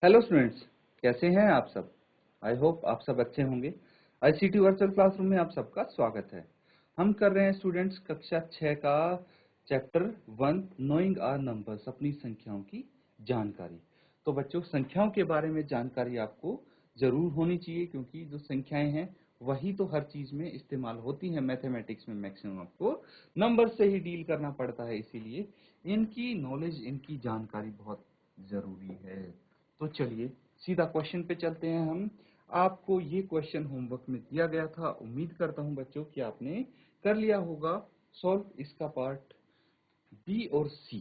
Hello students, कैसे हैं आप सब। आई होप आप सब अच्छे होंगे। आईसीटी वर्चुअल क्लासरूम में आप सबका स्वागत है। हम कर रहे हैं स्टूडेंट्स कक्षा 6 का चैप्टर 1 नोइंग आर नंबर्स, अपनी संख्याओं की जानकारी। तो बच्चों, संख्याओं के बारे में जानकारी आपको जरूर होनी चाहिए, क्योंकि जो संख्याएं हैं वही तो हर चीज में इस्तेमाल होती है। मैथमेटिक्स में मैक्सिमम आपको नंबर से ही डील करना पड़ता है, इसीलिए इनकी नॉलेज, इनकी जानकारी बहुत जरूरी है। तो चलिए सीधा क्वेश्चन पे चलते हैं हम। आपको ये क्वेश्चन होमवर्क में दिया गया था। उम्मीद करता हूं बच्चों कि आपने कर लिया होगा सॉल्व। इसका पार्ट बी और सी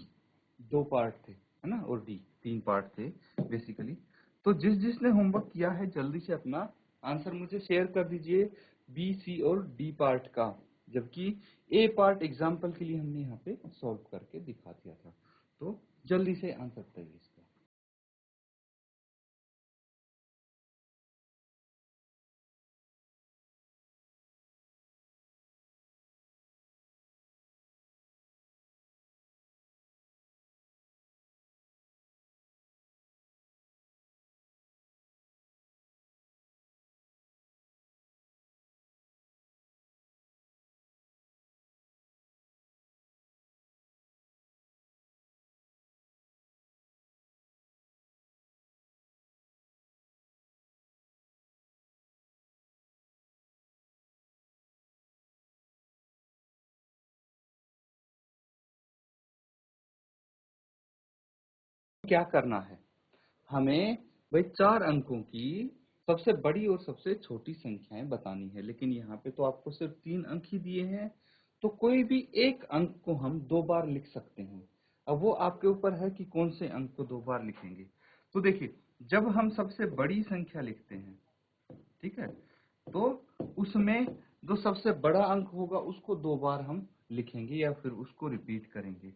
दो पार्ट थे, है ना, और डी तीन पार्ट थे बेसिकली। तो जिसने होमवर्क किया है जल्दी से अपना आंसर मुझे शेयर कर दीजिए, बी सी और डी पार्ट का। जबकि ए पार्ट एग्जाम्पल के लिए हमने यहाँ पे सॉल्व करके दिखा दिया था। तो जल्दी से आंसर बताइए इसका। क्या करना है हमें, भाई चार अंकों की सबसे बड़ी और सबसे छोटी संख्याएं बतानी है। लेकिन यहाँ पे तो आपको सिर्फ तीन अंक ही दिए हैं, तो कोई भी एक अंक को हम दो बार लिख सकते हैं। अब वो आपके ऊपर है कि कौन से अंक को दो बार लिखेंगे। तो देखिए, जब हम सबसे बड़ी संख्या लिखते हैं, ठीक है, तो उसमें जो सबसे बड़ा अंक होगा उसको दो बार हम लिखेंगे या फिर उसको रिपीट करेंगे।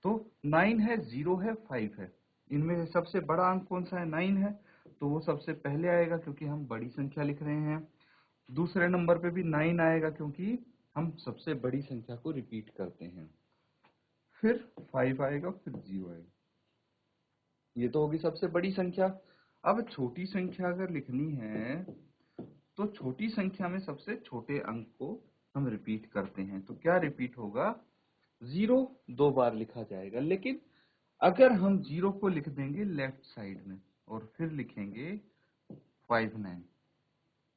तो 9 है, 0 है, 5 है। इनमें से सबसे बड़ा अंक कौन सा है? 9 है, तो वो सबसे पहले आएगा क्योंकि हम बड़ी संख्या लिख रहे हैं। दूसरे नंबर पे भी 9 आएगा क्योंकि हम सबसे बड़ी संख्या को रिपीट करते हैं। फिर 5 आएगा, फिर 0 आएगा। ये तो होगी सबसे बड़ी संख्या। अब छोटी संख्या अगर लिखनी है तो छोटी संख्या में सबसे छोटे अंक को हम रिपीट करते हैं। तो क्या रिपीट होगा? 0 दो बार लिखा जाएगा। लेकिन अगर हम 0 को लिख देंगे लेफ्ट साइड में और फिर लिखेंगे 59,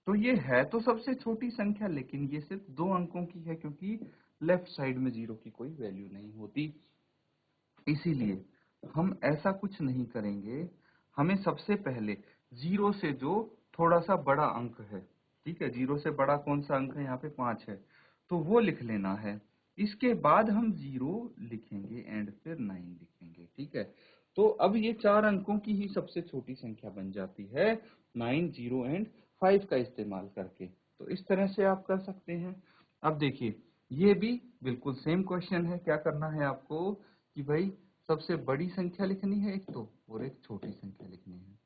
तो ये है तो सबसे छोटी संख्या, लेकिन ये सिर्फ दो अंकों की है क्योंकि लेफ्ट साइड में 0 की कोई वैल्यू नहीं होती। इसीलिए हम ऐसा कुछ नहीं करेंगे। हमें सबसे पहले 0 से जो थोड़ा सा बड़ा अंक है, ठीक है, 0 से बड़ा कौन सा अंक है? यहाँ पे 5 है, तो वो लिख लेना है। इसके बाद हम 0 लिखेंगे एंड फिर 9 लिखेंगे, ठीक है। तो अब ये चार अंकों की ही सबसे छोटी संख्या बन जाती है 9, 0 एंड 5 का इस्तेमाल करके। तो इस तरह से आप कर सकते हैं। अब देखिए, ये भी बिल्कुल सेम क्वेश्चन है। क्या करना है आपको कि भाई सबसे बड़ी संख्या लिखनी है एक तो, और एक छोटी संख्या लिखनी है।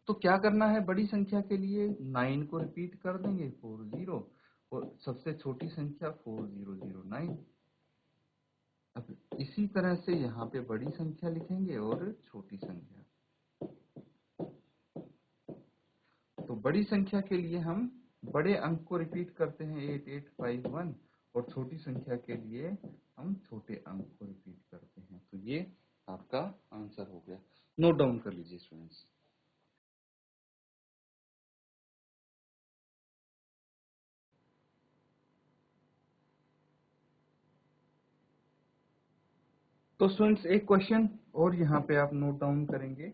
तो क्या करना है? बड़ी संख्या के लिए 9 को रिपीट कर देंगे 40, और सबसे छोटी संख्या 4009। अब इसी तरह से यहाँ पे बड़ी संख्या लिखेंगे और छोटी संख्या। तो बड़ी संख्या के लिए हम बड़े अंक को रिपीट करते हैं 8851, और छोटी संख्या के लिए हम छोटे अंक को रिपीट करते हैं। तो ये आपका आंसर हो गया। नोट डाउन कर लीजिए स्टूडेंट्स। तो स्टूडेंट्स, एक क्वेश्चन और यहाँ पे आप नोट डाउन करेंगे।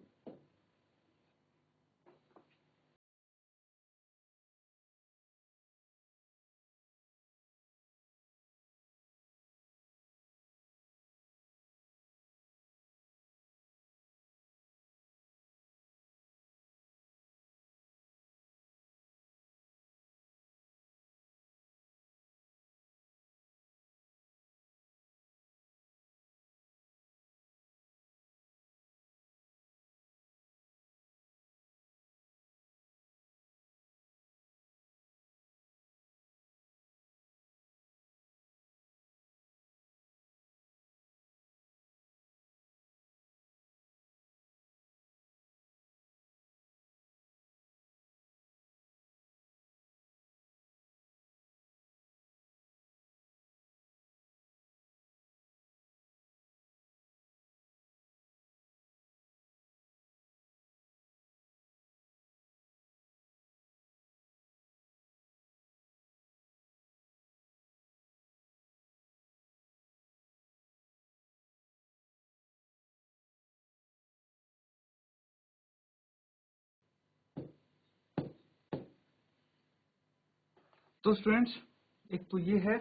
तो स्टूडेंट्स एक तो ये है,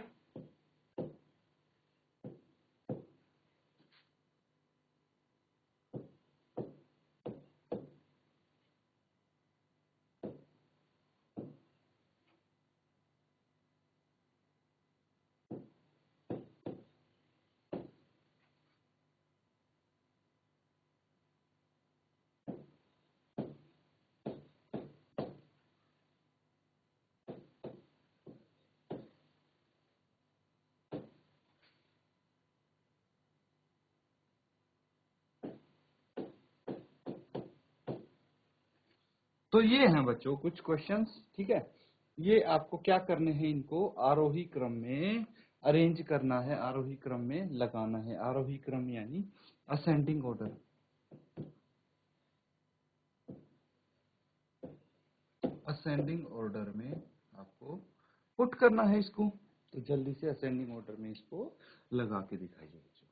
तो ये हैं बच्चों कुछ क्वेश्चंस, ठीक है। ये आपको क्या करने हैं, इनको आरोही क्रम में अरेंज करना है, आरोही क्रम में लगाना है। आरोही क्रम यानी असेंडिंग ऑर्डर, असेंडिंग ऑर्डर में आपको पुट करना है इसको। तो जल्दी से असेंडिंग ऑर्डर में इसको लगा के दिखाइए बच्चों।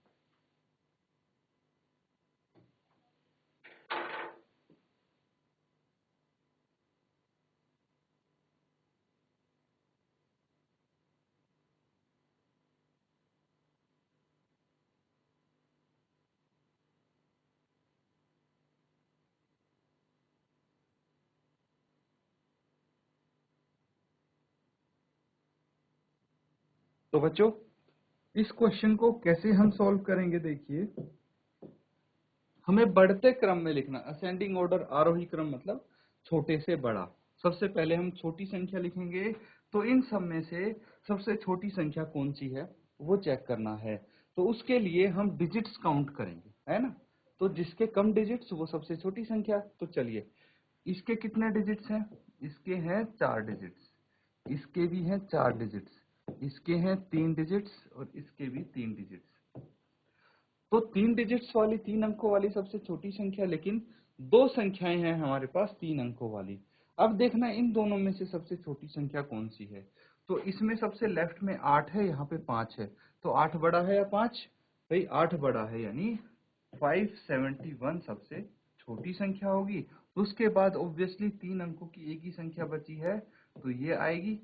तो बच्चों इस क्वेश्चन को कैसे हम सॉल्व करेंगे, देखिए हमें बढ़ते क्रम में लिखना। असेंडिंग ऑर्डर आरोही क्रम मतलब छोटे से बड़ा। सबसे पहले हम छोटी संख्या लिखेंगे, तो इन सब में से सबसे छोटी संख्या कौन सी है वो चेक करना है। तो उसके लिए हम डिजिट्स काउंट करेंगे, है ना। तो जिसके कम डिजिट्स वो सबसे छोटी संख्या। तो चलिए, इसके कितने डिजिट्स हैं, इसके हैं 4 डिजिट्स, इसके भी हैं 4 डिजिट्स, इसके हैं 3 डिजिट्स और इसके भी 3 डिजिट्स। तो 3 डिजिट्स वाली 3 अंकों वाली सबसे छोटी संख्या, लेकिन दो संख्याएं हैं हमारे पास 3 अंकों वाली। अब देखना इन दोनों में से सबसे छोटी संख्या कौन सी है। तो इसमें सबसे लेफ्ट में 8 है, यहाँ पे 5 है। तो 8 बड़ा है या 5? भाई 8 बड़ा है, यानी 571 सबसे छोटी संख्या होगी। उसके बाद ऑब्वियसली 3 अंकों की एक ही संख्या बची है, तो ये आएगी।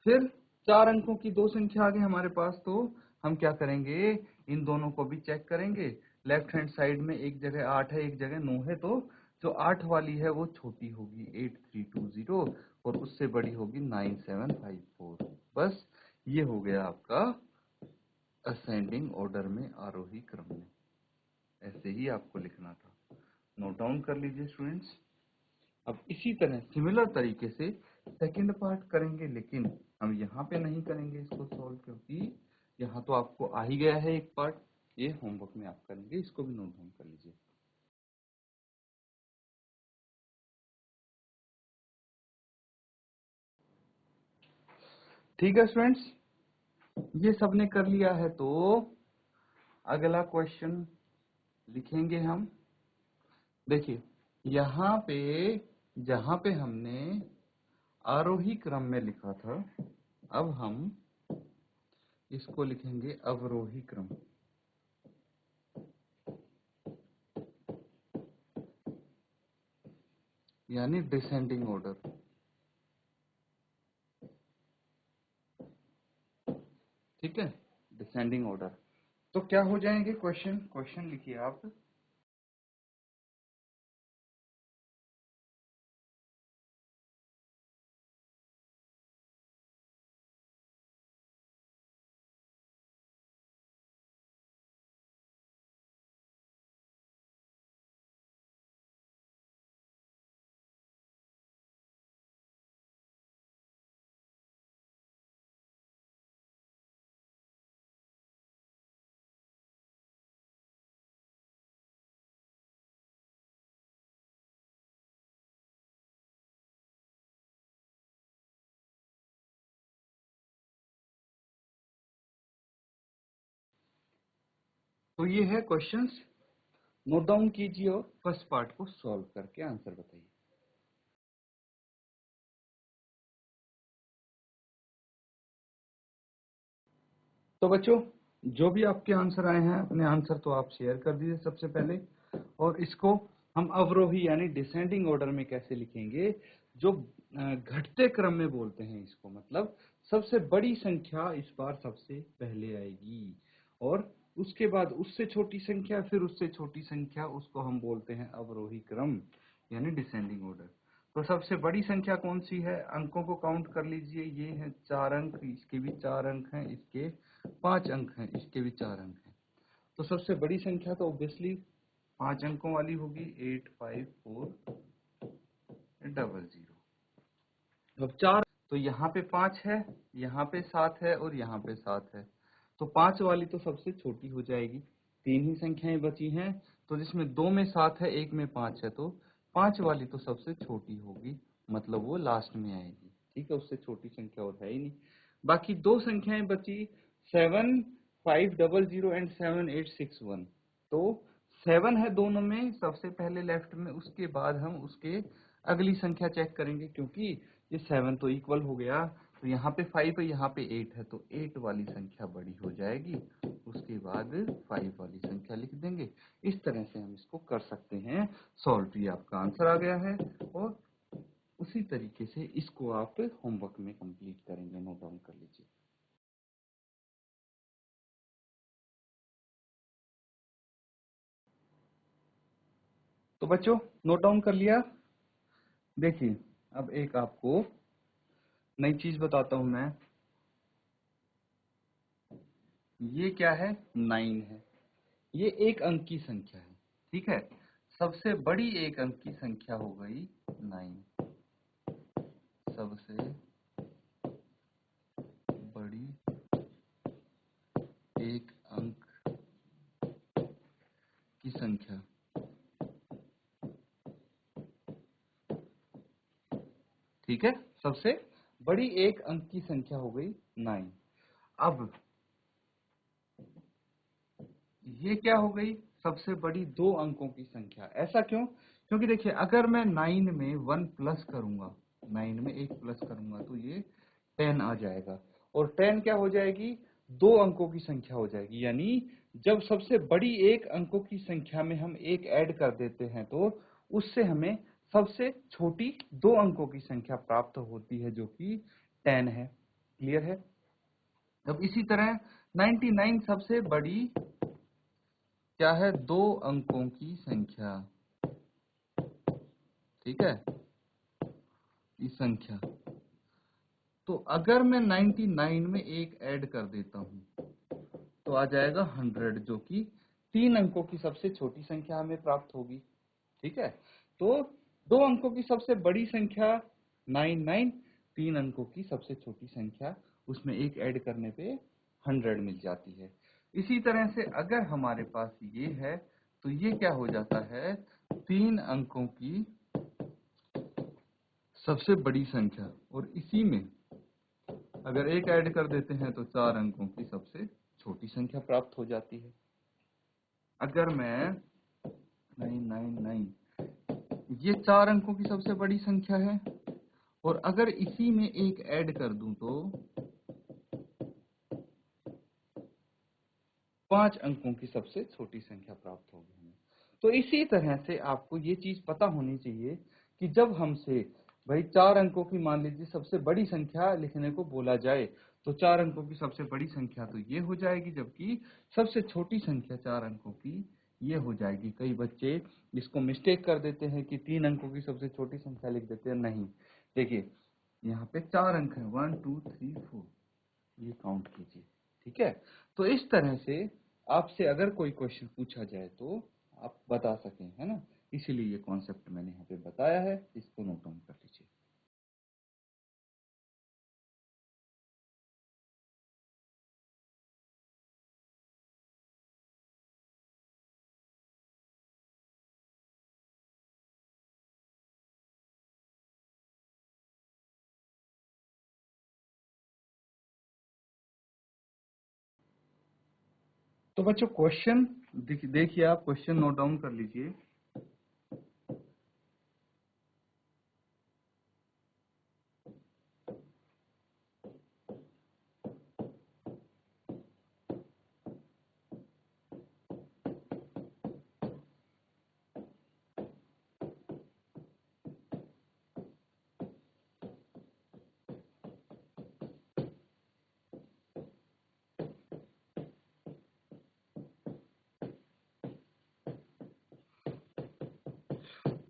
फिर 4 अंकों की दो संख्या आ गई हमारे पास, तो हम क्या करेंगे, इन दोनों को भी चेक करेंगे। लेफ्ट हैंड साइड में एक जगह 8 है, एक जगह 9 है, तो जो 8 वाली है वो छोटी होगी 8320 और उससे बड़ी होगी 9754। बस ये हो गया आपका असेंडिंग ऑर्डर में, आरोही क्रम में। ऐसे ही आपको लिखना था, नोट डाउन कर लीजिए स्टूडेंट्स। अब इसी तरह सिमिलर तरीके से सेकंड पार्ट करेंगे, लेकिन हम यहाँ पे नहीं करेंगे इसको सॉल्व, क्योंकि यहाँ तो आपको आ ही गया है एक पार्ट। ये होमवर्क में आप करेंगे, इसको भी नोट डाउन कर लीजिए। ठीक है स्टूडेंट्स, ये सबने कर लिया है, तो अगला क्वेश्चन लिखेंगे हम। देखिए यहाँ पे, जहाँ पे हमने आरोही क्रम में लिखा था, अब हम इसको लिखेंगे अवरोही क्रम, यानी डिसेंडिंग ऑर्डर। ठीक है, डिसेंडिंग ऑर्डर। तो क्या हो जाएंगे क्वेश्चन, क्वेश्चन लिखिए आप। तो ये है क्वेश्चंस, नोट डाउन कीजिए और फर्स्ट पार्ट को सॉल्व करके आंसर बताइए। तो बच्चों जो भी आपके आंसर आए हैं, अपने आंसर तो आप शेयर कर दीजिए सबसे पहले। और इसको हम अवरोही यानी डिसेंडिंग ऑर्डर में कैसे लिखेंगे, जो घटते क्रम में बोलते हैं इसको, मतलब सबसे बड़ी संख्या इस बार सबसे पहले आएगी और उसके बाद उससे छोटी संख्या, फिर उससे छोटी संख्या, उसको हम बोलते हैं अवरोही क्रम यानी डिसेंडिंग ऑर्डर। तो सबसे बड़ी संख्या कौन सी है, अंकों को काउंट कर लीजिए, ये है 4 अंक, इसके भी 4 अंक हैं, इसके 5 अंक हैं, इसके भी 4 अंक हैं। तो सबसे बड़ी संख्या तो ऑब्वियसली 5 अंकों वाली होगी, 854000। अब 4, तो यहाँ पे 5 है, यहाँ पे 7 है और यहाँ पे 7 है, तो 5 वाली तो सबसे छोटी हो जाएगी। 3 ही संख्याएं बची हैं, तो जिसमें 2 में 7 है, 1 में 5 है, तो 5 वाली तो सबसे छोटी होगी, मतलब वो लास्ट में आएगी। ठीक है, उससे छोटी संख्या और है ही नहीं। बाकी 2 संख्याएं बची, 7500 एंड 7861। तो 7 है दोनों में, सबसे पहले लेफ्ट में, उसके बाद हम उसके अगली संख्या चेक करेंगे, क्योंकि ये 7 तो इक्वल हो गया, तो यहाँ पे 5 है, यहाँ पे 8 है, तो 8 वाली संख्या बड़ी हो जाएगी, उसके बाद 5 वाली संख्या लिख देंगे। इस तरह से हम इसको कर सकते हैं सॉल्व। ये आपका आंसर आ गया है, और उसी तरीके से इसको आप होमवर्क में कंप्लीट करेंगे। नोट डाउन कर लीजिए। तो बच्चों, नोट डाउन कर लिया? देखिए, अब एक आपको नई चीज बताता हूं मैं। ये क्या है? 9 है। ये एक अंक की संख्या है, ठीक है। सबसे बड़ी एक अंक की संख्या हो गई 9, सबसे बड़ी एक अंक की संख्या। ठीक है, सबसे बड़ी एक अंक की संख्या हो गई 9। अब ये क्या हो गई? सबसे बड़ी 2 अंकों की संख्या। ऐसा क्यों? क्योंकि देखिए, अगर मैं 9 में 1 प्लस करूंगा, 9 में 1 प्लस करूंगा, तो ये 10 आ जाएगा, और 10 क्या हो जाएगी? 2 अंकों की संख्या हो जाएगी। यानी जब सबसे बड़ी एक अंकों की संख्या में हम एक ऐड कर देते हैं, तो उससे हमें सबसे छोटी 2 अंकों की संख्या प्राप्त होती है, जो कि 10 है। क्लियर है? अब इसी तरह 99 सबसे बड़ी क्या है? 2 अंकों की संख्या। ठीक है, ये संख्या। तो अगर मैं 99 में एक ऐड कर देता हूं, तो आ जाएगा 100, जो कि 3 अंकों की सबसे छोटी संख्या हमें प्राप्त होगी। ठीक है, तो 2 अंकों की सबसे बड़ी संख्या 99, 3 अंकों की सबसे छोटी संख्या, उसमें एक ऐड करने पे 100 मिल जाती है। इसी तरह से अगर हमारे पास ये है, तो ये क्या हो जाता है? 3 अंकों की सबसे बड़ी संख्या, और इसी में अगर एक ऐड कर देते हैं, तो 4 अंकों की सबसे छोटी संख्या प्राप्त हो जाती है। अगर मैं 999, ये 4 अंकों की सबसे बड़ी संख्या है, और अगर इसी में एक ऐड कर दूं, तो 5 अंकों की सबसे छोटी संख्या प्राप्त होगी हमें। तो इसी तरह से आपको ये चीज पता होनी चाहिए कि जब हमसे भाई 4 अंकों की, मान लीजिए, सबसे बड़ी संख्या लिखने को बोला जाए, तो 4 अंकों की सबसे बड़ी संख्या तो ये हो जाएगी, जबकि सबसे छोटी संख्या 4 अंकों की ये हो जाएगी। कई बच्चे इसको मिस्टेक कर देते हैं कि 3 अंकों की सबसे छोटी संख्या लिख देते हैं। नहीं, देखिए, यहाँ पे 4 अंक है, 1 2 3 4, ये काउंट कीजिए। ठीक है, तो इस तरह से आपसे अगर कोई क्वेश्चन पूछा जाए, तो आप बता सकें, है ना। इसीलिए ये कॉन्सेप्ट मैंने यहाँ पे बताया है, इसको नोट डाउन कर लीजिए। तो बच्चों, क्वेश्चन देखिए, आप क्वेश्चन नोट डाउन कर लीजिए।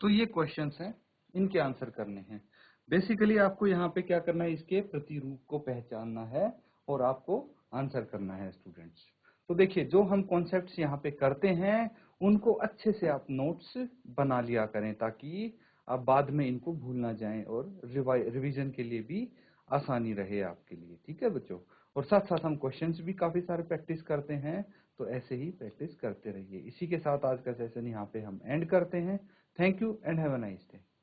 तो ये क्वेश्चंस हैं, इनके आंसर करने हैं। बेसिकली आपको यहाँ पे क्या करना है, इसके प्रतिरूप को पहचानना है और आपको आंसर करना है स्टूडेंट्स। तो देखिए, जो हम कॉन्सेप्ट्स यहाँ पे करते हैं उनको अच्छे से आप नोट्स बना लिया करें, ताकि आप बाद में इनको भूल ना जाएं और रिवीजन के लिए भी आसानी रहे आपके लिए। ठीक है बच्चों, और साथ साथ हम क्वेश्चंस भी काफी सारे प्रैक्टिस करते हैं, तो ऐसे ही प्रैक्टिस करते रहिए। इसी के साथ आज का सेशन यहाँ पे हम एंड करते हैं। Thank you and have a nice day.